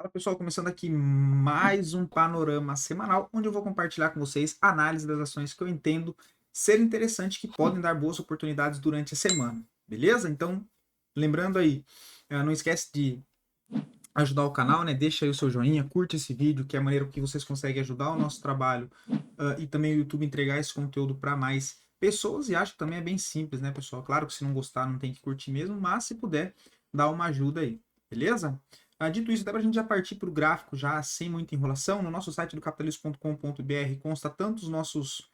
Fala pessoal, começando aqui mais um panorama semanal, onde eu vou compartilhar com vocês a análise das ações que eu entendo ser interessante, que podem dar boas oportunidades durante a semana, beleza? Então, lembrando aí, não esquece de ajudar o canal, né? Deixa aí o seu joinha, curte esse vídeo, que é a maneira que vocês conseguem ajudar o nosso trabalho e também o YouTube entregar esse conteúdo para mais pessoas. E acho que também é bem simples, né, pessoal? Claro que se não gostar, não tem que curtir mesmo, mas se puder, dá uma ajuda aí, beleza? Dito isso, dá para a gente já partir para o gráfico, já sem muita enrolação. No nosso site do capitalismo.com.br consta tanto os nossos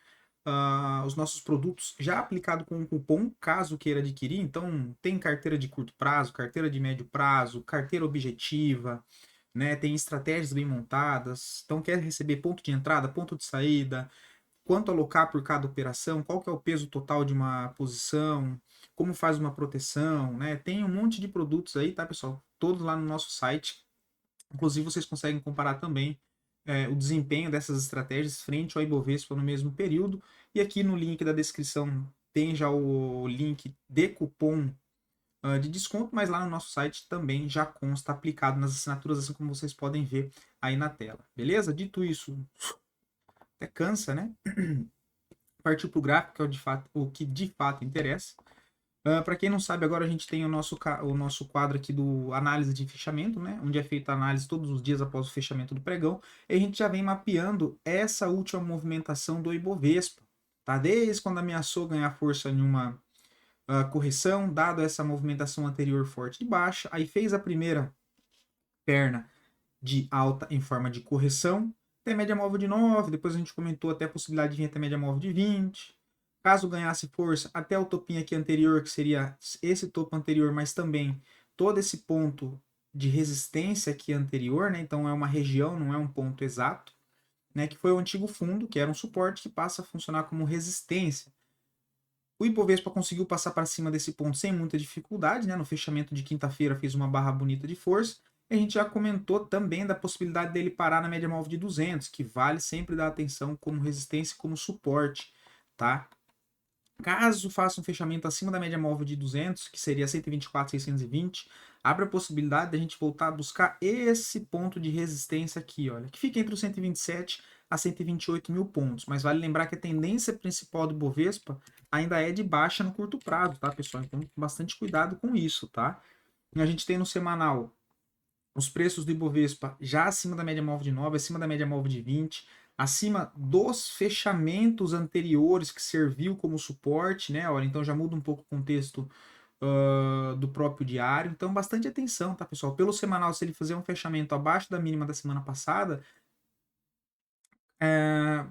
produtos já aplicado com um cupom, caso queira adquirir. Então, tem carteira de curto prazo, carteira de médio prazo, carteira objetiva, né? Tem estratégias bem montadas. Então, quer receber ponto de entrada, ponto de saída, quanto alocar por cada operação, qual que é o peso total de uma posição, como faz uma proteção, né? Tem um monte de produtos aí, tá, pessoal? Todos lá no nosso site. Inclusive, vocês conseguem comparar também o desempenho dessas estratégias frente ao Ibovespa no mesmo período. E aqui no link da descrição tem já o link de cupom de desconto, mas lá no nosso site também já consta aplicado nas assinaturas, assim como vocês podem ver aí na tela. Beleza? Dito isso, até cansa, né? Partiu para o gráfico, que é o que de fato interessa. Para quem não sabe, agora a gente tem o nosso quadro aqui do análise de fechamento, né? Onde é feita a análise todos os dias após o fechamento do pregão. E a gente já vem mapeando essa última movimentação do Ibovespa, tá? Desde quando ameaçou ganhar força em uma correção, dado essa movimentação anterior forte de baixa, aí fez a primeira perna de alta em forma de correção, até média móvel de 9, depois a gente comentou até a possibilidade de vir até média móvel de 20. Caso ganhasse força, até o topinho aqui anterior, que seria esse topo anterior, mas também todo esse ponto de resistência aqui anterior, né? Então é uma região, não é um ponto exato, né? Que foi o antigo fundo, que era um suporte que passa a funcionar como resistência. O Ibovespa conseguiu passar para cima desse ponto sem muita dificuldade, né? No fechamento de quinta-feira fez uma barra bonita de força. E a gente já comentou também da possibilidade dele parar na média móvel de 200, que vale sempre dar atenção como resistência e como suporte, tá? Caso faça um fechamento acima da média móvel de 200, que seria 124,620, abre a possibilidade de a gente voltar a buscar esse ponto de resistência aqui, olha, que fica entre os 127 a 128 mil pontos. Mas vale lembrar que a tendência principal do Bovespa ainda é de baixa no curto prazo, tá, pessoal? Então, bastante cuidado com isso, tá? E a gente tem no semanal os preços do Ibovespa já acima da média móvel de 9, acima da média móvel de 20, acima dos fechamentos anteriores que serviu como suporte, né? Olha, então já muda um pouco o contexto do próprio diário. Então, bastante atenção, tá, pessoal? Pelo semanal, se ele fizer um fechamento abaixo da mínima da semana passada,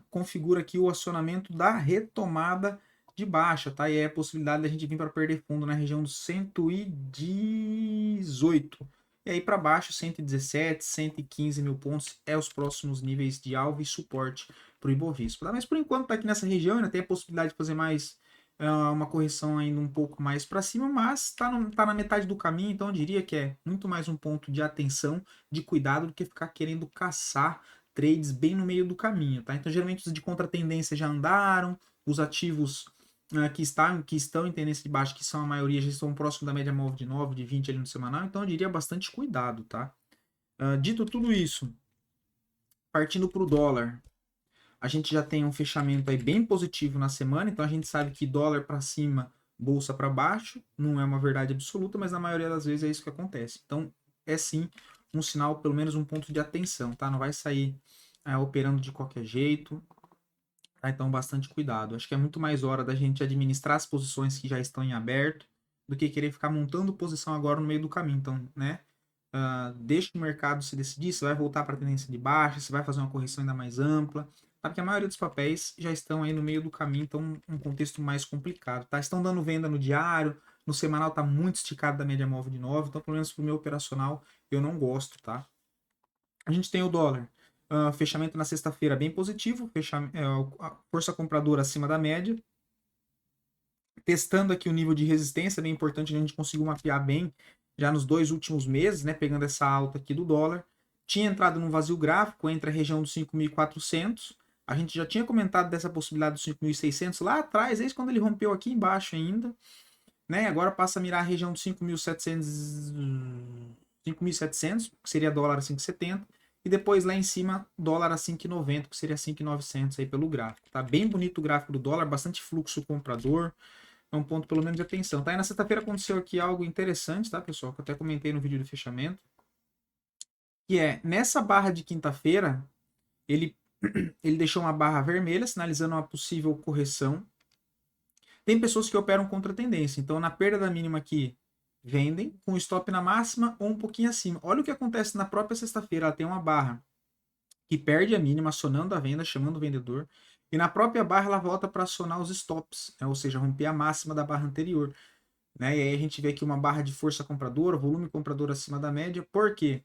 configura aqui o acionamento da retomada de baixa, tá? E é a possibilidade da gente vir para perder fundo na região dos 118. E aí para baixo, 117, 115 mil pontos é os próximos níveis de alvo e suporte para o Ibovespa. Tá? Mas por enquanto está aqui nessa região, ainda tem a possibilidade de fazer mais uma correção ainda um pouco mais para cima, mas está na metade do caminho, então eu diria que é muito mais um ponto de atenção, de cuidado, do que ficar querendo caçar trades bem no meio do caminho, tá? Então, geralmente os de contratendência já andaram, os ativos que estão em tendência de baixa, que são a maioria, já estão próximo da média móvel de 9, de 20 ali no semanal, então eu diria bastante cuidado, tá? Dito tudo isso, partindo para o dólar, a gente já tem um fechamento aí bem positivo na semana, então a gente sabe que dólar para cima, bolsa para baixo, não é uma verdade absoluta, mas na maioria das vezes é isso que acontece. Então, é sim um sinal, pelo menos um ponto de atenção, tá? Não vai sair operando de qualquer jeito, tá? Então, bastante cuidado. Acho que é muito mais hora da gente administrar as posições que já estão em aberto do que querer ficar montando posição agora no meio do caminho. Então, né? Deixa o mercado se decidir se vai voltar para a tendência de baixa, se vai fazer uma correção ainda mais ampla, tá? Porque a maioria dos papéis já estão aí no meio do caminho, então um contexto mais complicado, tá? Estão dando venda no diário, no semanal tá muito esticado da média móvel de 9, então pelo menos pro meu operacional eu não gosto, tá? A gente tem o dólar, fechamento na sexta-feira bem positivo, a força compradora acima da média, testando aqui o nível de resistência, bem importante, a gente conseguiu mapear bem já nos 2 últimos meses, né, pegando essa alta aqui do dólar. Tinha entrado num vazio gráfico entre a região dos 5.400. A gente já tinha comentado dessa possibilidade dos 5.600 lá atrás, desde quando ele rompeu aqui embaixo ainda, né? Agora passa a mirar a região dos 5.700 5.700, que seria dólar a 5,70, e depois lá em cima, dólar a 5,90, que seria 5.900 aí pelo gráfico. Tá bem bonito o gráfico do dólar, bastante fluxo comprador, é um ponto pelo menos de atenção. Tá? E na sexta-feira aconteceu aqui algo interessante, tá, pessoal? Que eu até comentei no vídeo de fechamento, que é, nessa barra de quinta-feira, ele, ele deixou uma barra vermelha, sinalizando uma possível correção. Tem pessoas que operam contra a tendência, então na perda da mínima aqui, vendem com stop na máxima ou um pouquinho acima. Olha o que acontece na própria sexta-feira, ela tem uma barra que perde a mínima, acionando a venda, chamando o vendedor, e na própria barra ela volta para acionar os stops, né? Ou seja, romper a máxima da barra anterior. Né? E aí a gente vê aqui uma barra de força compradora, volume comprador acima da média, porque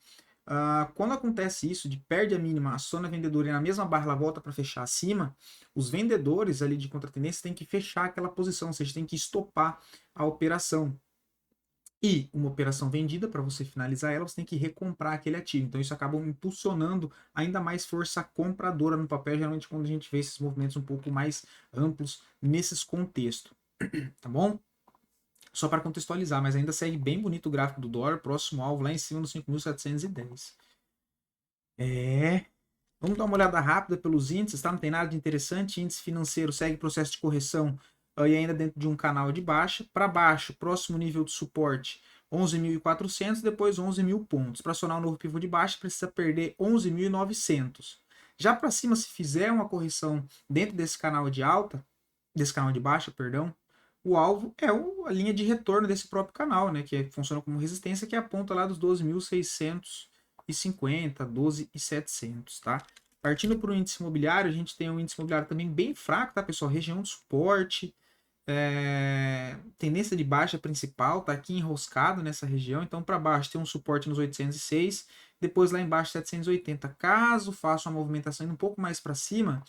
quando acontece isso, de perde a mínima, aciona a vendedora e na mesma barra ela volta para fechar acima, os vendedores ali de contratendência têm que fechar aquela posição, ou seja, tem que estopar a operação. E uma operação vendida, para você finalizar ela, você tem que recomprar aquele ativo. Então isso acaba impulsionando ainda mais força compradora no papel, geralmente quando a gente vê esses movimentos um pouco mais amplos nesses contextos. Tá bom? Só para contextualizar, mas ainda segue bem bonito o gráfico do dólar, próximo alvo lá em cima dos 5.710. Vamos dar uma olhada rápida pelos índices, tá? Não tem nada de interessante. Índice financeiro segue processo de correção e ainda dentro de um canal de baixa. Para baixo, próximo nível de suporte, 11.400, depois 11.000 pontos. Para acionar um novo pivô de baixa, precisa perder 11.900. Já para cima, se fizer uma correção dentro desse canal de alta, desse canal de baixa, perdão, o alvo é a linha de retorno desse próprio canal, né, que funciona como resistência, que aponta lá dos 12.650, 12.700, tá? Partindo para o índice imobiliário, a gente tem um índice imobiliário também bem fraco, tá, pessoal? Região de suporte, tendência de baixa principal, tá aqui enroscado nessa região, então para baixo tem um suporte nos 806, depois lá embaixo 780. Caso faça uma movimentação indo um pouco mais para cima,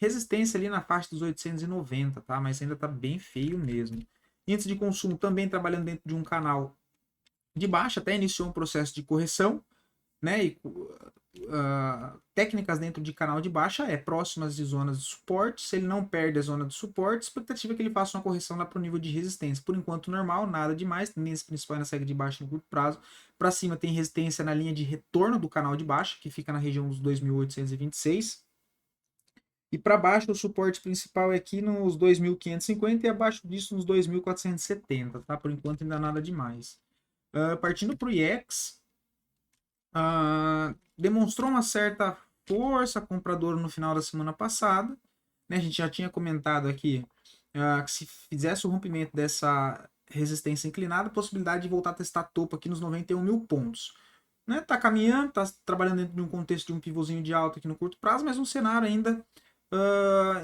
resistência ali na faixa dos 890, tá? Mas ainda tá bem feio mesmo. Índice de consumo também trabalhando dentro de um canal de baixa, até iniciou um processo de correção, né? E técnicas dentro de canal de baixa próximas de zonas de suporte. Se ele não perde a zona de suporte, a expectativa é que ele faça uma correção lá para o nível de resistência. Por enquanto, normal, nada demais. Tendência principal na segue de baixa no curto prazo. Para cima tem resistência na linha de retorno do canal de baixa, que fica na região dos 2.826. E para baixo, o suporte principal é aqui nos 2.550 e abaixo disso nos 2.470, tá? Por enquanto, ainda nada demais. Partindo para o IEX, demonstrou uma certa força compradora no final da semana passada. Né? A gente já tinha comentado aqui que se fizesse o rompimento dessa resistência inclinada, a possibilidade de voltar a testar topo aqui nos 91.000 pontos. Né? Tá caminhando, tá trabalhando dentro de um contexto de um pivôzinho de alta aqui no curto prazo, mas um cenário ainda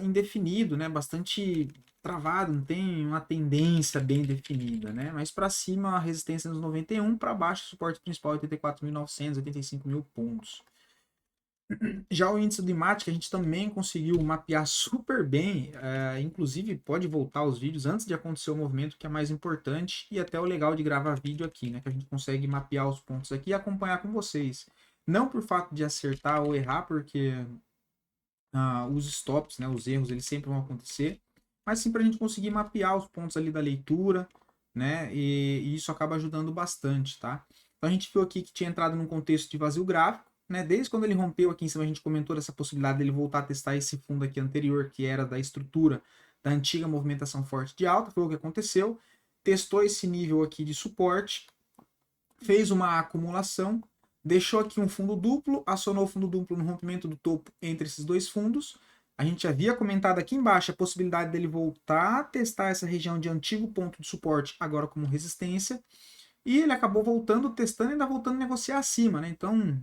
indefinido, né? Bastante travado, não tem uma tendência bem definida, né? Mas para cima a resistência nos 91, para baixo o suporte principal 84.900, 85.000 pontos. Já o índice do IMAT, que a gente também conseguiu mapear super bem, inclusive pode voltar os vídeos antes de acontecer o movimento, que é mais importante, e até o legal de gravar vídeo aqui, né? Que a gente consegue mapear os pontos aqui e acompanhar com vocês. Não por fato de acertar ou errar, porque os stops, né, os erros, eles sempre vão acontecer, mas sim para a gente conseguir mapear os pontos ali da leitura, né, e isso acaba ajudando bastante, tá? Então a gente viu aqui que tinha entrado num contexto de vazio gráfico, né, desde quando ele rompeu aqui em cima a gente comentou dessa possibilidade dele voltar a testar esse fundo aqui anterior, que era da estrutura da antiga movimentação forte de alta, foi o que aconteceu, testou esse nível aqui de suporte, fez uma acumulação, deixou aqui um fundo duplo, acionou o fundo duplo no rompimento do topo entre esses dois fundos. A gente havia comentado aqui embaixo a possibilidade dele voltar a testar essa região de antigo ponto de suporte, agora como resistência. E ele acabou voltando, testando e ainda voltando a negociar acima, né? Então,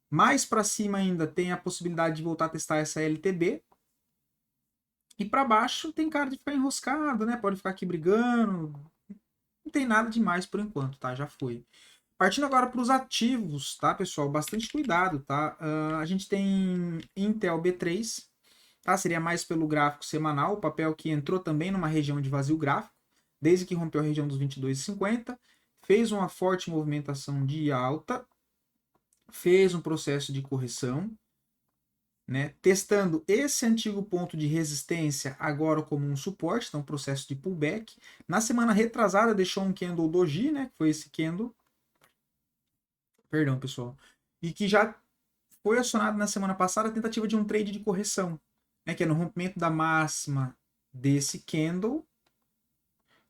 mais para cima ainda tem a possibilidade de voltar a testar essa LTB. E para baixo tem cara de ficar enroscado, né? Pode ficar aqui brigando. Não tem nada demais por enquanto, tá? Já foi. Partindo agora para os ativos, tá, pessoal? Bastante cuidado, tá? A gente tem Intel B3, tá? Seria mais pelo gráfico semanal, o papel que entrou também numa região de vazio gráfico, desde que rompeu a região dos 22,50, fez uma forte movimentação de alta, fez um processo de correção, né? Testando esse antigo ponto de resistência agora como um suporte, então processo de pullback. Na semana retrasada deixou um candle doji, né? Que foi esse candle. Perdão, pessoal. E que já foi acionado na semana passada a tentativa de um trade de correção, né, que é no rompimento da máxima desse candle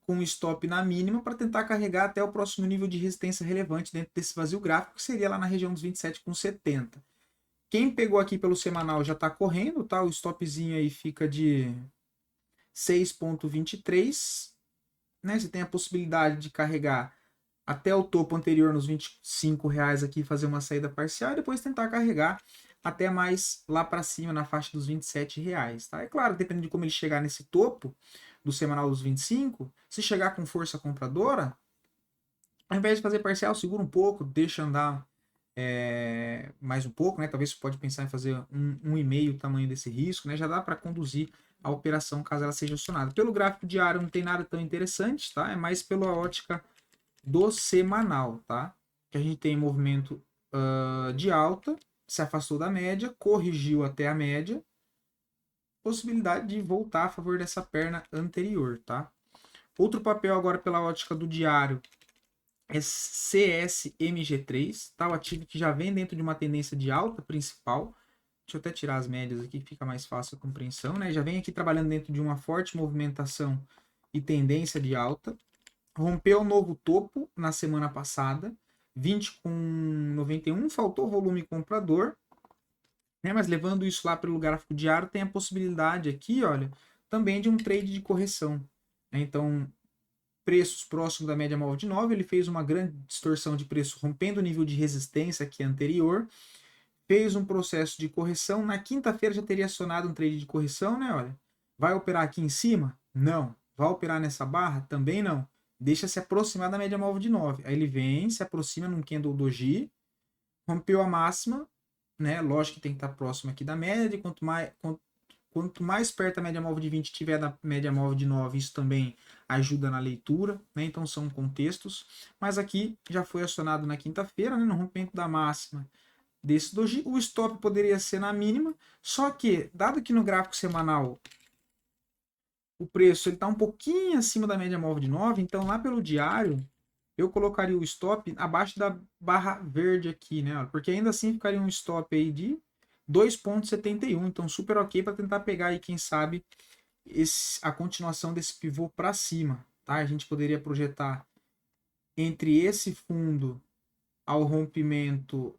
com um stop na mínima para tentar carregar até o próximo nível de resistência relevante dentro desse vazio gráfico, que seria lá na região dos 27,70. Quem pegou aqui pelo semanal já está correndo, tá? O stopzinho aí fica de 6,23, né? Você tem a possibilidade de carregar até o topo anterior nos R$ 25 aqui, fazer uma saída parcial e depois tentar carregar até mais lá para cima na faixa dos R$ 27, tá? É claro, dependendo de como ele chegar nesse topo do semanal dos 25, se chegar com força compradora, ao invés de fazer parcial, segura um pouco, deixa andar mais um pouco, né? Talvez você pode pensar em fazer um e meio o tamanho desse risco, né? Já dá para conduzir a operação caso ela seja acionada. Pelo gráfico diário não tem nada tão interessante, tá? É mais pela ótica do semanal, tá? Que a gente tem movimento de alta, se afastou da média, corrigiu até a média, possibilidade de voltar a favor dessa perna anterior, tá? Outro papel agora pela ótica do diário é CSMG3, tá? O ativo que já vem dentro de uma tendência de alta principal. Deixa eu até tirar as médias aqui, que fica mais fácil a compreensão, né? Já vem aqui trabalhando dentro de uma forte movimentação e tendência de alta. Rompeu o novo topo na semana passada, 20,91, faltou volume comprador, né? Mas levando isso lá para o gráfico diário, tem a possibilidade aqui, olha, também de um trade de correção, né? Então, preços próximos da média móvel de 9, ele fez uma grande distorção de preço, rompendo o nível de resistência aqui anterior, fez um processo de correção, na quinta-feira já teria acionado um trade de correção, né, olha, vai operar aqui em cima? Não. Vai operar nessa barra? Também não. Deixa se aproximar da média móvel de 9. Aí ele vem, se aproxima num candle doji, rompeu a máxima, né, lógico que tem que estar próximo aqui da média, e quanto mais perto da média móvel de 20 tiver da média móvel de 9, isso também ajuda na leitura, né? Então são contextos. Mas aqui já foi acionado na quinta-feira, né, no rompimento da máxima desse doji. O stop poderia ser na mínima, só que, dado que no gráfico semanal o preço está um pouquinho acima da média móvel de 9, então lá pelo diário eu colocaria o stop abaixo da barra verde aqui, né? Porque ainda assim ficaria um stop aí de 2,71, então super ok para tentar pegar aí, quem sabe, a continuação desse pivô para cima, tá? A gente poderia projetar entre esse fundo ao rompimento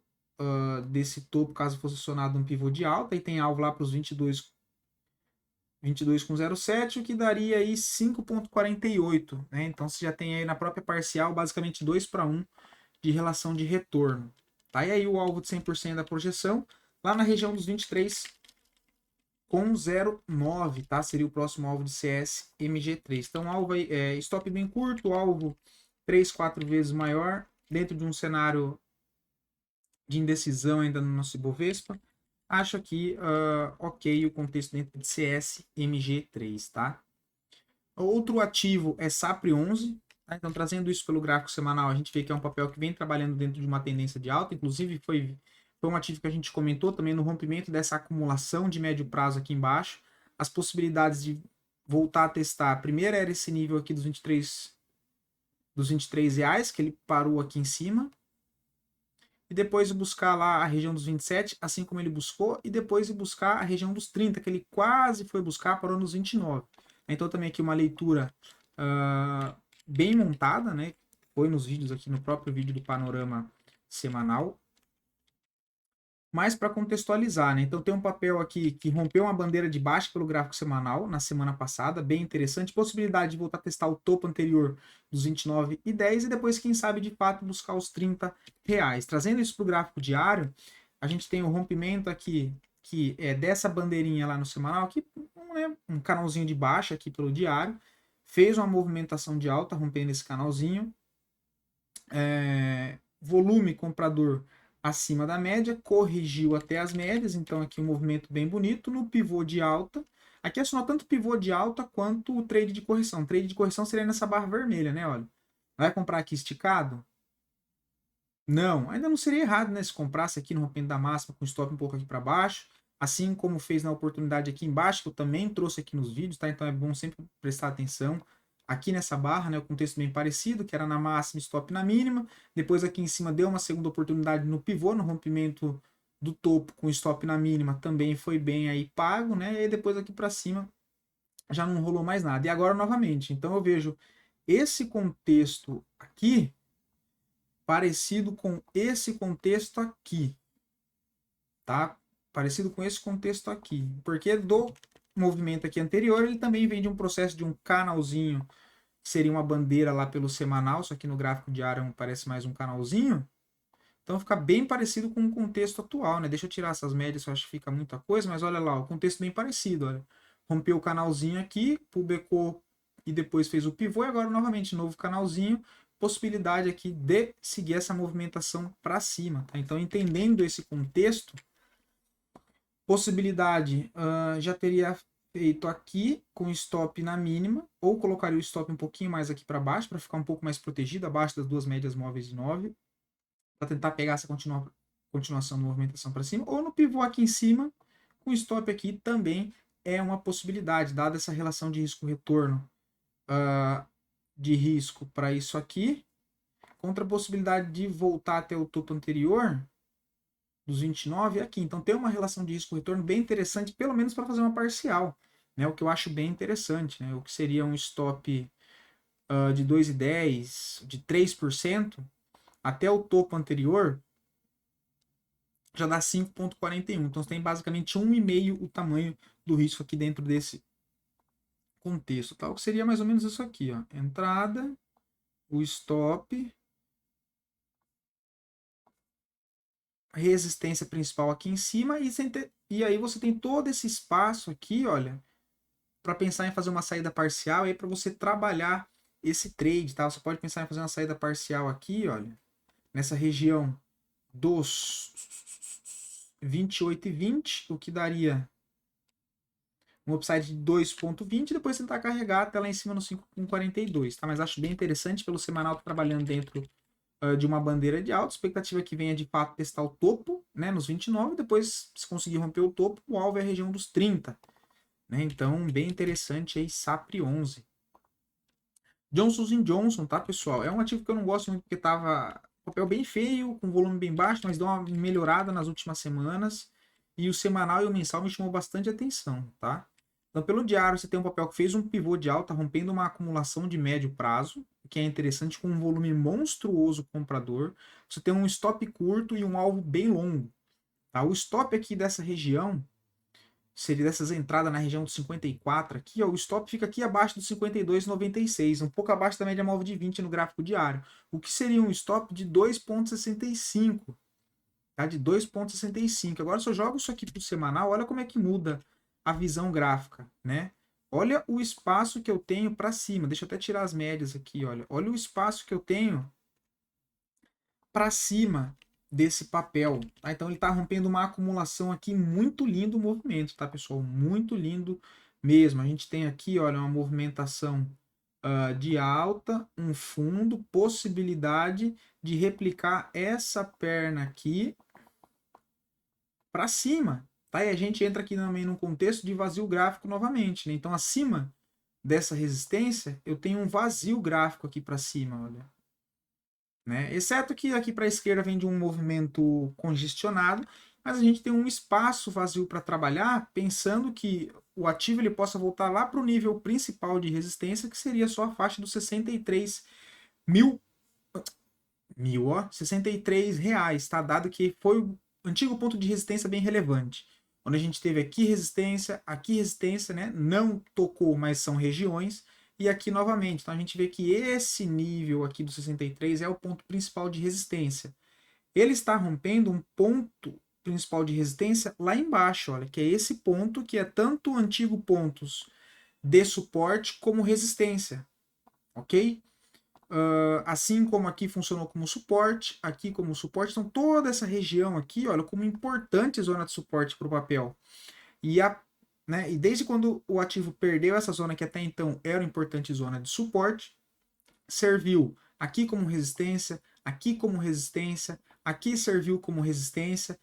desse topo, caso fosse acionado um pivô de alta, e tem alvo lá para os 22,07, o que daria aí 5,48, né? Então você já tem aí na própria parcial basicamente 2 para 1 de relação de retorno, tá? E aí o alvo de 100% da projeção lá na região dos 23,09, tá? Seria o próximo alvo de CS MG3. Então alvo aí, stop bem curto, alvo 3, 4 vezes maior, dentro de um cenário de indecisão ainda no nosso Ibovespa. Acho aqui ok o contexto dentro de CS MG3, tá? Outro ativo é SAPRE11, tá? Então trazendo isso pelo gráfico semanal, a gente vê que é um papel que vem trabalhando dentro de uma tendência de alta, inclusive foi um ativo que a gente comentou também no rompimento dessa acumulação de médio prazo aqui embaixo, as possibilidades de voltar a testar. Primeiro era esse nível aqui dos 23 reais, que ele parou aqui em cima, e depois buscar lá a região dos 27, assim como ele buscou, e depois buscar a região dos 30, que ele quase foi buscar, parou nos 29. Então também aqui uma leitura bem montada, né? Foi nos vídeos aqui, no próprio vídeo do panorama semanal. Mas para contextualizar, né? Então tem um papel aqui que rompeu uma bandeira de baixa pelo gráfico semanal na semana passada, bem interessante. Possibilidade de voltar a testar o topo anterior dos 29,10 e depois, quem sabe, de fato, buscar os 30 reais. Trazendo isso para o gráfico diário, a gente tem o rompimento aqui, que é dessa bandeirinha lá no semanal, aqui, né, um canalzinho de baixa aqui pelo diário, fez uma movimentação de alta, rompendo esse canalzinho. Volume comprador acima da média, corrigiu até as médias, então aqui um movimento bem bonito no pivô de alta. Aqui acionou tanto o pivô de alta quanto o trade de correção. O trade de correção seria nessa barra vermelha, né? Olha, vai comprar aqui esticado? Não, ainda não seria errado, né? Se comprasse aqui no rompimento da máxima com stop um pouco aqui para baixo, assim como fez na oportunidade aqui embaixo, que eu também trouxe aqui nos vídeos, tá? Então é bom sempre prestar atenção. aqui nessa barra, né, o contexto bem parecido, que era na máxima, stop na mínima. Depois aqui em cima deu uma segunda oportunidade no pivô, no rompimento do topo com stop na mínima, também foi bem aí pago, né? E depois aqui para cima já não rolou mais nada. E agora novamente, então eu vejo esse contexto aqui parecido com esse contexto aqui, tá? Parecido com esse contexto aqui, porque do movimento aqui anterior ele também vem de um processo de um canalzinho, que seria uma bandeira lá pelo semanal, só que no gráfico diário parece mais um canalzinho. Então fica bem parecido com o contexto atual, né? Deixa eu tirar essas médias, eu acho que fica muita coisa, mas olha lá, o contexto bem parecido, olha. Rompeu o canalzinho aqui, publicou e depois fez o pivô e agora novamente novo canalzinho, possibilidade aqui de seguir essa movimentação para cima, tá? Então entendendo esse contexto, possibilidade já teria feito aqui com stop na mínima, ou colocaria o stop um pouquinho mais aqui para baixo, para ficar um pouco mais protegido, abaixo das duas médias móveis de 9, para tentar pegar essa continuação da movimentação para cima, ou no pivô aqui em cima, com stop aqui também é uma possibilidade, dada essa relação de risco-retorno de risco para isso aqui, contra a possibilidade de voltar até o topo anterior, dos 29 aqui. Então tem uma relação de risco-retorno bem interessante, pelo menos para fazer uma parcial, né? O que eu acho bem interessante, né? O que seria um stop de 2,10, de 3%, até o topo anterior, já dá 5,41. Então você tem basicamente 1,5 o tamanho do risco aqui dentro desse contexto. Tá? O que seria mais ou menos isso aqui. Ó. Entrada, o stop, resistência principal aqui em cima e aí você tem todo esse espaço aqui, olha, para pensar em fazer uma saída parcial e para você trabalhar esse trade, tá? Você pode pensar em fazer uma saída parcial aqui, olha, nessa região dos 28,20, o que daria um upside de 2,20 e depois tentar carregar até lá em cima no 5,42, tá? Mas acho bem interessante pelo semanal tá trabalhando dentro de uma bandeira de alta, a expectativa que venha de fato testar o topo, né, nos 29, depois se conseguir romper o topo, o alvo é a região dos 30, né? Então, bem interessante aí, SAPRE 11. Johnson Johnson, tá, pessoal? É um ativo que eu não gosto muito porque tava papel bem feio, com volume bem baixo, mas deu uma melhorada nas últimas semanas. E o semanal e o mensal me chamou bastante atenção, tá? Então, pelo diário, você tem um papel que fez um pivô de alta, rompendo uma acumulação de médio prazo, que é interessante, com um volume monstruoso comprador. Você tem um stop curto e um alvo bem longo. Tá? O stop aqui dessa região seria dessas entradas na região dos 54 aqui, ó, o stop fica aqui abaixo dos 52,96, um pouco abaixo da média móvel de 20 no gráfico diário, o que seria um stop de 2,65, tá? De 2,65. Agora se eu jogo isso aqui para o semanal, olha como é que muda a visão gráfica, né? Olha o espaço que eu tenho para cima, deixa eu até tirar as médias aqui, olha o espaço que eu tenho para cima desse papel, tá? Então ele está rompendo uma acumulação aqui, muito lindo o movimento, tá, pessoal? Muito lindo mesmo. A gente tem aqui, olha, uma movimentação de alta, um fundo, possibilidade de replicar essa perna aqui para cima, tá? E a gente entra aqui também num contexto de vazio gráfico novamente, né? Então acima dessa resistência, eu tenho um vazio gráfico aqui para cima, olha. Né? Exceto que aqui para a esquerda vem de um movimento congestionado, mas a gente tem um espaço vazio para trabalhar, pensando que o ativo ele possa voltar lá para o nível principal de resistência, que seria só a faixa dos 63 mil, ó, 63 reais, tá? Dado que foi o antigo ponto de resistência bem relevante. Onde a gente teve aqui resistência, né? Não tocou, mas são regiões. E aqui novamente, então a gente vê que esse nível aqui do 63 é o ponto principal de resistência. Ele está rompendo um ponto principal de resistência lá embaixo, olha, que é esse ponto que é tanto antigo pontos de suporte como resistência, ok? Assim como aqui funcionou como suporte, aqui como suporte, então toda essa região aqui, olha, como importante zona de suporte para o papel. E desde quando o ativo perdeu essa zona que até então era uma importante zona de suporte, serviu aqui como resistência, aqui como resistência, aqui serviu como resistência,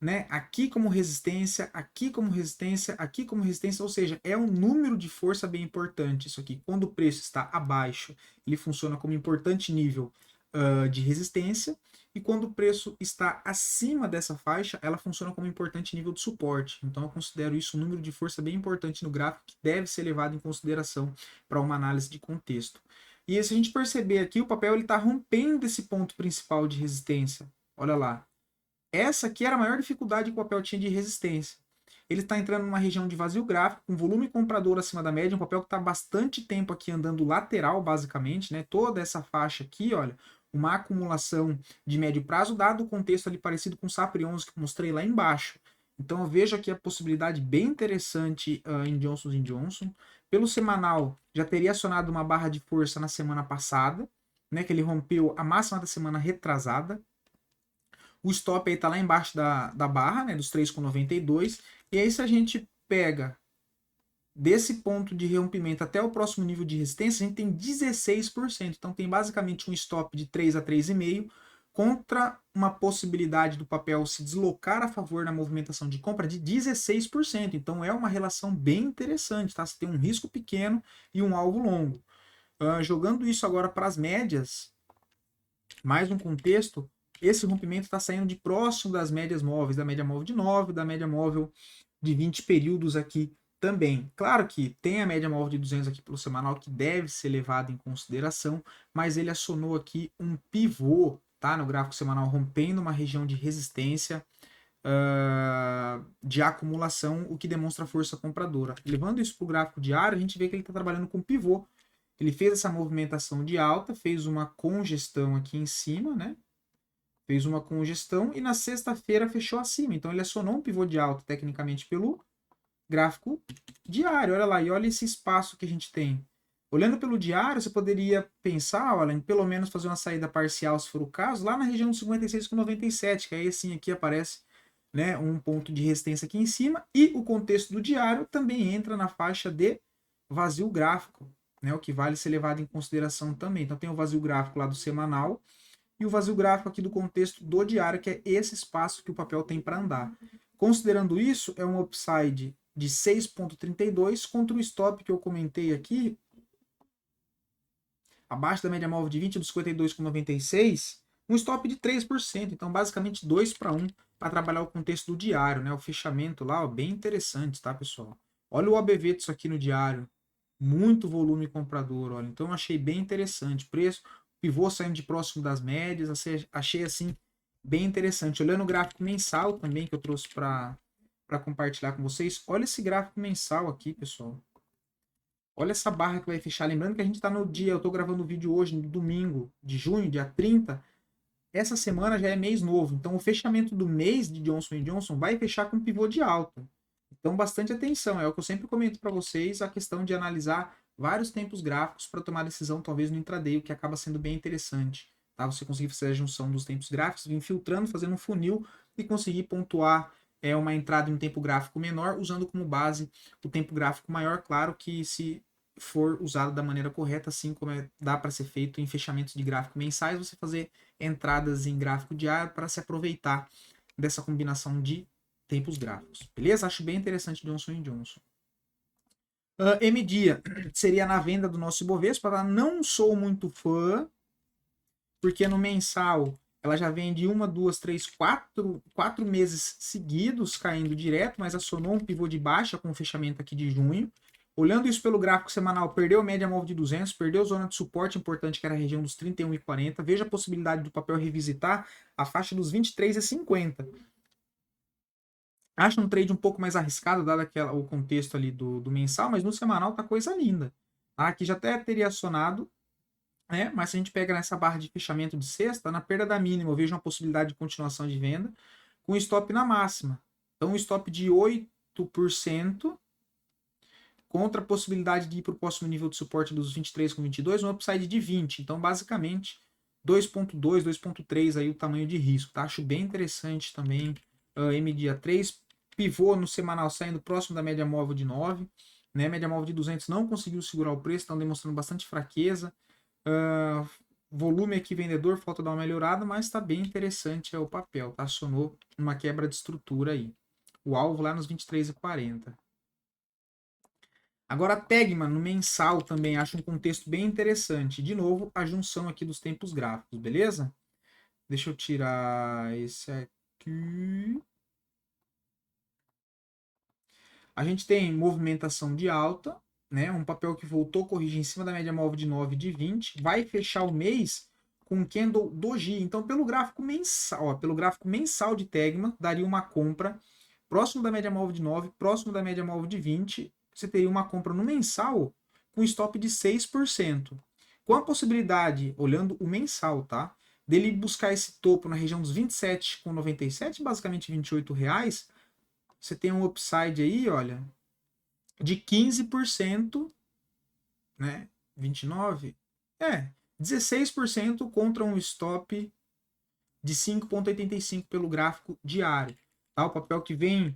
né? Aqui como resistência, aqui como resistência, aqui como resistência, ou seja, é um número de força bem importante isso aqui. Quando o preço está abaixo, ele funciona como importante nível de resistência, e quando o preço está acima dessa faixa, ela funciona como importante nível de suporte. Então eu considero isso um número de força bem importante no gráfico que deve ser levado em consideração para uma análise de contexto. E se a gente perceber aqui, o papel está rompendo esse ponto principal de resistência. Olha lá. Essa aqui era a maior dificuldade que o papel tinha de resistência. Ele está entrando numa região de vazio gráfico, com volume comprador acima da média, um papel que está bastante tempo aqui andando lateral, basicamente, né? Toda essa faixa aqui, olha, uma acumulação de médio prazo, dado o contexto ali parecido com o SAPRI 11 que eu mostrei lá embaixo. Então eu vejo aqui a possibilidade bem interessante em Johnson & Johnson. Pelo semanal, já teria acionado uma barra de força na semana passada, né? Que ele rompeu a máxima da semana retrasada. O stop aí tá lá embaixo da barra, né, dos 3,92. E aí se a gente pega desse ponto de rompimento até o próximo nível de resistência, a gente tem 16%. Então tem basicamente um stop de 3 a 3,5 contra uma possibilidade do papel se deslocar a favor na movimentação de compra de 16%. Então é uma relação bem interessante, tá? Você tem um risco pequeno e um alvo longo. Jogando isso agora para as médias, mais um contexto, esse rompimento está saindo de próximo das médias móveis, da média móvel de 9, da média móvel de 20 períodos aqui também. Claro que tem a média móvel de 200 aqui pelo semanal que deve ser levada em consideração, mas ele acionou aqui um pivô, tá, no gráfico semanal, rompendo uma região de resistência de acumulação, o que demonstra força compradora. Levando isso para o gráfico diário, a gente vê que ele está trabalhando com pivô. Ele fez essa movimentação de alta, fez uma congestão aqui em cima, né? Fez uma congestão e na sexta-feira fechou acima. Então ele acionou um pivô de alta tecnicamente pelo gráfico diário. Olha lá, e olha esse espaço que a gente tem. Olhando pelo diário, você poderia pensar, olha, em pelo menos fazer uma saída parcial, se for o caso, lá na região de 56,97, que aí assim aqui aparece, né, um ponto de resistência aqui em cima, e o contexto do diário também entra na faixa de vazio gráfico, né, o que vale ser levado em consideração também. Então tem o vazio gráfico lá do semanal, e o vazio gráfico aqui do contexto do diário, que é esse espaço que o papel tem para andar. Considerando isso, é um upside de 6,32 contra o stop que eu comentei aqui, abaixo da média móvel de 20 dos 52,96, um stop de 3%. Então, basicamente 2 para 1 para trabalhar o contexto do diário, né? O fechamento lá, ó, bem interessante, tá, pessoal? Olha o ABV disso aqui no diário. Muito volume comprador, olha. Então, eu achei bem interessante. Preço, pivô saindo de próximo das médias, achei assim bem interessante. Olhando o gráfico mensal também que eu trouxe para compartilhar com vocês. Olha esse gráfico mensal aqui, pessoal. Olha essa barra que vai fechar. Lembrando que a gente está no dia, eu estou gravando o vídeo hoje, no domingo de junho, dia 30. Essa semana já é mês novo. Então, o fechamento do mês de Johnson & Johnson vai fechar com pivô de alta. Então, bastante atenção. É o que eu sempre comento para vocês, a questão de analisar vários tempos gráficos para tomar decisão, talvez no intraday, o que acaba sendo bem interessante. Tá? Você conseguir fazer a junção dos tempos gráficos, vir filtrando, fazendo um funil e conseguir pontuar uma entrada em um tempo gráfico menor, usando como base o tempo gráfico maior. Claro que se for usado da maneira correta, assim como dá para ser feito em fechamentos de gráfico mensais, você fazer entradas em gráfico diário para se aproveitar dessa combinação de tempos gráficos. Beleza? Acho bem interessante Johnson & Johnson. MDIA seria na venda do nosso Ibovespa, tá? Não sou muito fã, porque no mensal ela já vem de 1, 2, 3, 4 meses seguidos caindo direto, mas acionou um pivô de baixa com o fechamento aqui de junho. Olhando isso pelo gráfico semanal, perdeu a média móvel de 200, perdeu a zona de suporte importante, que era a região dos 31,40. Veja a possibilidade do papel revisitar a faixa dos 23,50. Acho um trade um pouco mais arriscado, dado o contexto ali do mensal, mas no semanal tá coisa linda. Aqui já até teria acionado, né? Mas se a gente pega nessa barra de fechamento de sexta, na perda da mínima, eu vejo uma possibilidade de continuação de venda, com stop na máxima. Então, um stop de 8%, contra a possibilidade de ir para o próximo nível de suporte dos 23,22, um upside de 20. Então, basicamente, 2,2, 2,3 aí o tamanho de risco. Tá? Acho bem interessante também. MDIA 3, pivô no semanal saindo próximo da média móvel de 9. Né? Média móvel de 200 não conseguiu segurar o preço, estão demonstrando bastante fraqueza. volume aqui vendedor, falta dar uma melhorada, mas está bem interessante o papel, tá? Acionou uma quebra de estrutura aí. O alvo lá nos 23,40. Agora, a Tegma, no mensal também, acho um contexto bem interessante. De novo, a junção aqui dos tempos gráficos, beleza? Deixa eu tirar esse aqui. A gente tem movimentação de alta, né? Um papel que voltou a corrigir em cima da média móvel de 9 de 20. Vai fechar o mês com um candle doji. Então, pelo gráfico mensal de Tegma, daria uma compra próximo da média móvel de 9, próximo da média móvel de 20. Você teria uma compra no mensal com stop de 6%. Com a possibilidade, olhando o mensal, tá? Dele buscar esse topo na região dos 27,97, basicamente R$ 28, você tem um upside aí, olha, de 15%, né? 29%, 16% contra um stop de 5,85 pelo gráfico diário. Tá? O papel que vem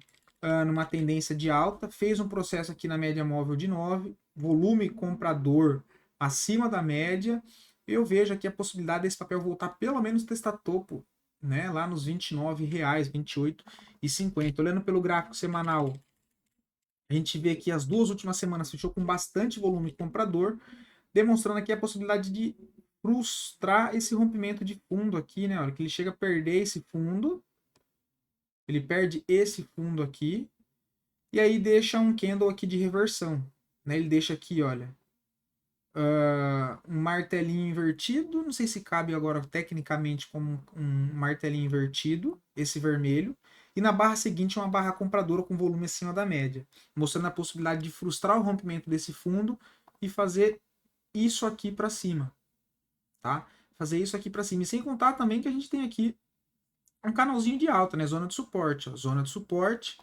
numa tendência de alta, fez um processo aqui na média móvel de 9, volume comprador acima da média. Eu vejo aqui a possibilidade desse papel voltar pelo menos testar topo, né? Lá nos R$ 29, R$ 28,50. Olhando pelo gráfico semanal, a gente vê que as duas últimas semanas fechou com bastante volume comprador, demonstrando aqui a possibilidade de frustrar esse rompimento de fundo aqui, né? Olha, que ele chega a perder esse fundo, ele perde esse fundo aqui, e aí deixa um candle aqui de reversão, né? Ele deixa aqui, olha, um martelinho invertido, não sei se cabe agora tecnicamente como um martelinho invertido, esse vermelho, e na barra seguinte uma barra compradora com volume acima da média, mostrando a possibilidade de frustrar o rompimento desse fundo e fazer isso aqui para cima, tá? Fazer isso aqui para cima, e sem contar também que a gente tem aqui um canalzinho de alta, né? Zona de suporte, ó. Zona de suporte,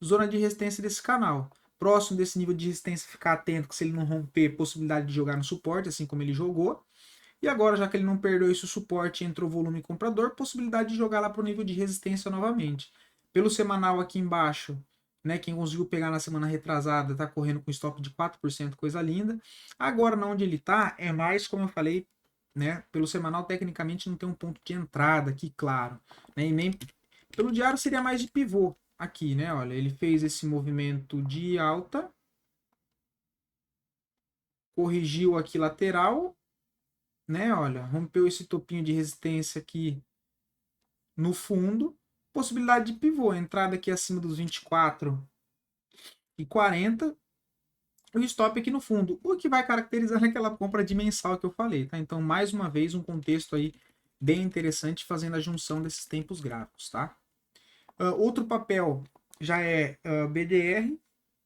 zona de resistência desse canal. Próximo desse nível de resistência, ficar atento que se ele não romper, possibilidade de jogar no suporte, assim como ele jogou. E agora, já que ele não perdeu esse suporte, entrou volume comprador, possibilidade de jogar lá para o nível de resistência novamente. Pelo semanal aqui embaixo, né, quem conseguiu pegar na semana retrasada está correndo com stop de 4%, coisa linda. Agora, na onde ele está, é mais, como eu falei, né, pelo semanal, tecnicamente não tem um ponto de entrada aqui, claro. Né, e nem pelo diário seria mais de pivô aqui, né? Olha, ele fez esse movimento de alta, corrigiu aqui lateral, né? Olha, rompeu esse topinho de resistência aqui no fundo, possibilidade de pivô, entrada aqui acima dos 24,40 e o stop aqui no fundo, o que vai caracterizar aquela compra de mensal que eu falei, tá? Então, mais uma vez, um contexto aí bem interessante fazendo a junção desses tempos gráficos, tá? Outro papel já é BDR,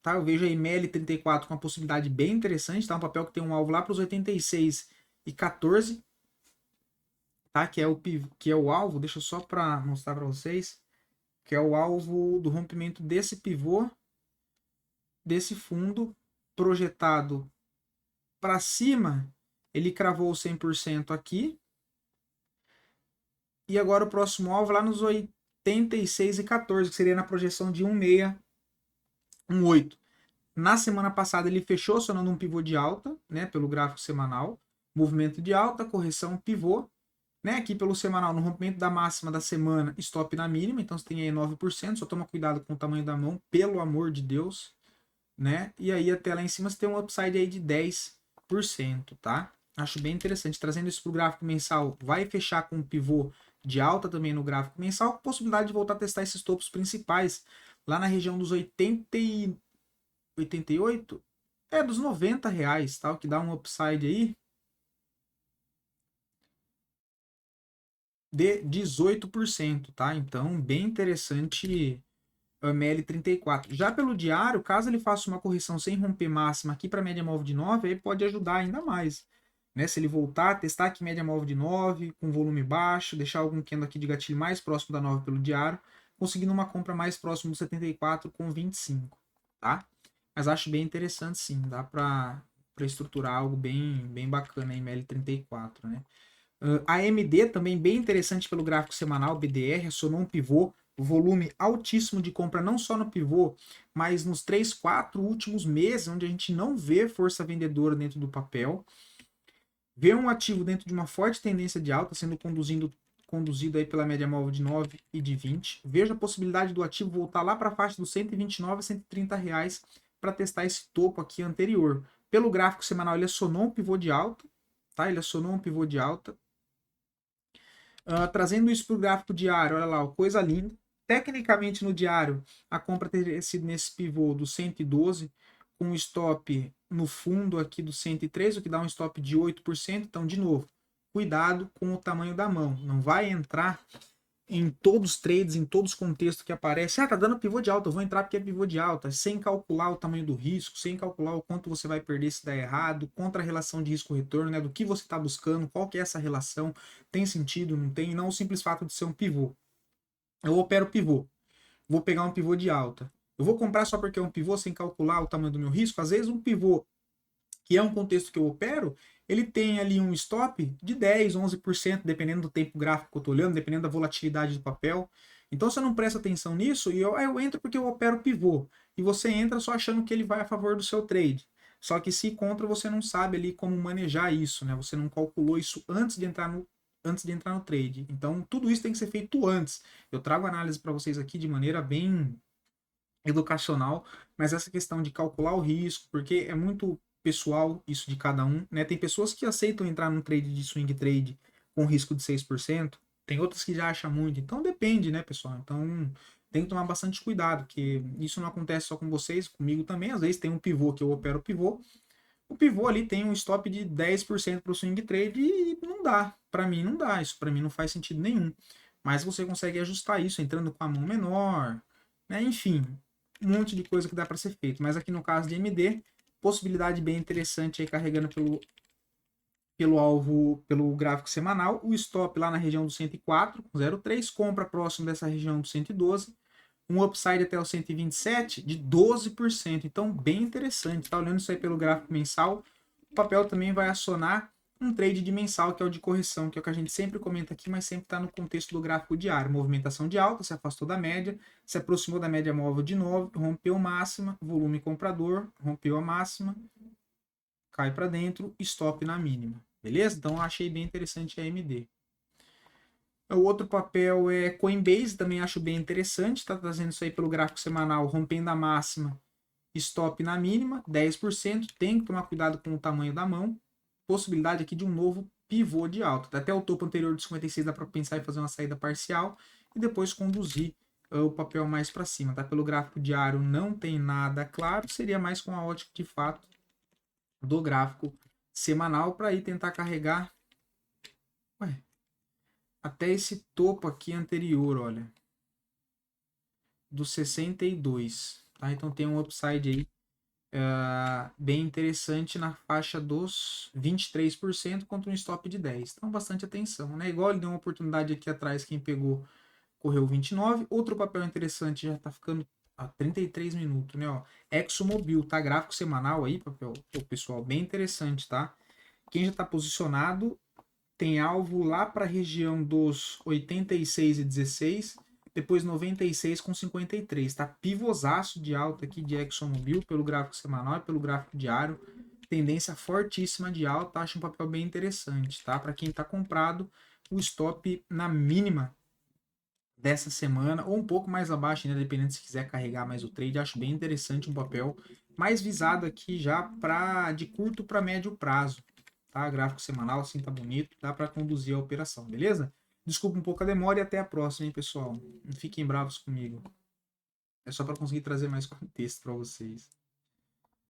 tá? Eu vejo aí ML34 com uma possibilidade bem interessante, tá? Um papel que tem um alvo lá para os 86,14, tá? Que é o alvo, deixa eu só para mostrar para vocês, que é o alvo do rompimento desse pivô, desse fundo projetado para cima, ele cravou o 100% aqui, e agora o próximo alvo lá nos 86,14, que seria na projeção de 1618. Na semana passada ele fechou acionando um pivô de alta, né, pelo gráfico semanal, movimento de alta, correção, pivô, né, aqui pelo semanal, no rompimento da máxima da semana, stop na mínima, então você tem aí 9%, só toma cuidado com o tamanho da mão, pelo amor de Deus, né, e aí até lá em cima você tem um upside aí de 10%, tá? Acho bem interessante, trazendo isso para o gráfico mensal, vai fechar com um pivô de alta também no gráfico mensal, com possibilidade de voltar a testar esses topos principais, lá na região dos 88, dos R$ 90, tal, que dá um upside aí de 18%, tá? Então, bem interessante o ML34. Já pelo diário, caso ele faça uma correção sem romper máxima aqui para média móvel de 9, aí pode ajudar ainda mais. Né? Se ele voltar, testar aqui média móvel de 9, com volume baixo, deixar algum candle aqui de gatilho mais próximo da 9 pelo diário, conseguindo uma compra mais próximo do 74,25, tá? Mas acho bem interessante sim, dá para estruturar algo bem bacana em ML34, né? AMD também bem interessante pelo gráfico semanal, BDR, acionou um pivô, volume altíssimo de compra não só no pivô, mas nos 3, 4 últimos meses, onde a gente não vê força vendedora dentro do papel. Vê um ativo dentro de uma forte tendência de alta, sendo conduzido aí pela média móvel de 9 e de 20. Veja a possibilidade do ativo voltar lá para a faixa dos 129 a 130 reais para testar esse topo aqui anterior. Pelo gráfico semanal, ele acionou um pivô de alta, tá? Ele acionou um pivô de alta. Trazendo isso para o gráfico diário, olha lá, coisa linda. Tecnicamente no diário, a compra teria sido nesse pivô do 112, com um stop no fundo aqui do 103, o que dá um stop de 8%. Então, de novo, cuidado com o tamanho da mão. Não vai entrar em todos os trades, em todos os contextos que aparece. Ah, tá dando pivô de alta, eu vou entrar porque é pivô de alta, sem calcular o tamanho do risco, sem calcular o quanto você vai perder se der errado, contra a relação de risco-retorno, né? Do que você está buscando, qual que é essa relação, tem sentido, não tem? Não o simples fato de ser um pivô. Eu opero pivô, vou pegar um pivô de alta. Eu vou comprar só porque é um pivô sem calcular o tamanho do meu risco? Às vezes um pivô que é um contexto que eu opero, ele tem ali um stop de 10, 11%, dependendo do tempo gráfico que eu estou olhando, dependendo da volatilidade do papel. Então, se eu não presto atenção nisso, eu entro porque eu opero pivô. E você entra só achando que ele vai a favor do seu trade. Só que se contra, você não sabe ali como manejar isso, né? Você não calculou isso antes de entrar no trade. Então, tudo isso tem que ser feito antes. Eu trago análise para vocês aqui de maneira bem educacional, mas essa questão de calcular o risco, porque é muito pessoal isso de cada um, né? Tem pessoas que aceitam entrar num trade de swing trade com risco de 6%, tem outras que já acham muito, então depende, né, pessoal? Então tem que tomar bastante cuidado, porque isso não acontece só com vocês, comigo também, às vezes tem um pivô que eu opero pivô, o pivô ali tem um stop de 10% para o swing trade e não dá, para mim não dá, isso para mim não faz sentido nenhum, mas você consegue ajustar isso entrando com a mão menor, né? Enfim, um monte de coisa que dá para ser feito. Mas aqui no caso de MD, possibilidade bem interessante aí carregando pelo alvo, pelo gráfico semanal, o stop lá na região do 104,03, compra próximo dessa região do 112, um upside até o 127 de 12%. Então, bem interessante. Tá olhando isso aí pelo gráfico mensal, o papel também vai acionar um trade de mensal, que é o de correção, que é o que a gente sempre comenta aqui, mas sempre está no contexto do gráfico diário. Movimentação de alta, se afastou da média, se aproximou da média móvel de novo, rompeu máxima, volume comprador, rompeu a máxima, cai para dentro, stop na mínima. Beleza? Então, eu achei bem interessante a AMD. O outro papel é Coinbase, também acho bem interessante, está trazendo isso aí pelo gráfico semanal, rompendo a máxima, stop na mínima, 10%, tem que tomar cuidado com o tamanho da mão, possibilidade aqui de um novo pivô de alta. Até o topo anterior de 56 dá para pensar em fazer uma saída parcial e depois conduzir o papel mais para cima. Tá? Pelo gráfico diário não tem nada claro, seria mais com a ótica de fato do gráfico semanal para ir tentar carregar até esse topo aqui anterior, olha, do 62, tá? Então tem um upside aí bem interessante na faixa dos 23% contra um stop de 10. Então bastante atenção, né? Igual ele deu uma oportunidade aqui atrás, quem pegou correu 29. Outro papel interessante já tá ficando a 33 minutos, né? Ó, ExxonMobil, tá? Gráfico semanal aí, papel, pessoal, bem interessante, tá? Quem já está posicionado tem alvo lá para a região dos 86,16, depois 96 com 53, tá? Pivosaço de alta aqui de ExxonMobil pelo gráfico semanal e pelo gráfico diário, tendência fortíssima de alta, acho um papel bem interessante, tá? Para quem está comprado, o stop na mínima dessa semana ou um pouco mais abaixo, né, dependendo se quiser carregar mais o trade, acho bem interessante um papel mais visado aqui já para de curto para médio prazo, tá? Gráfico semanal, assim tá bonito, dá para conduzir a operação, beleza? Desculpa um pouco a demora e até a próxima, hein, pessoal? Não fiquem bravos comigo. É só para conseguir trazer mais contexto para vocês.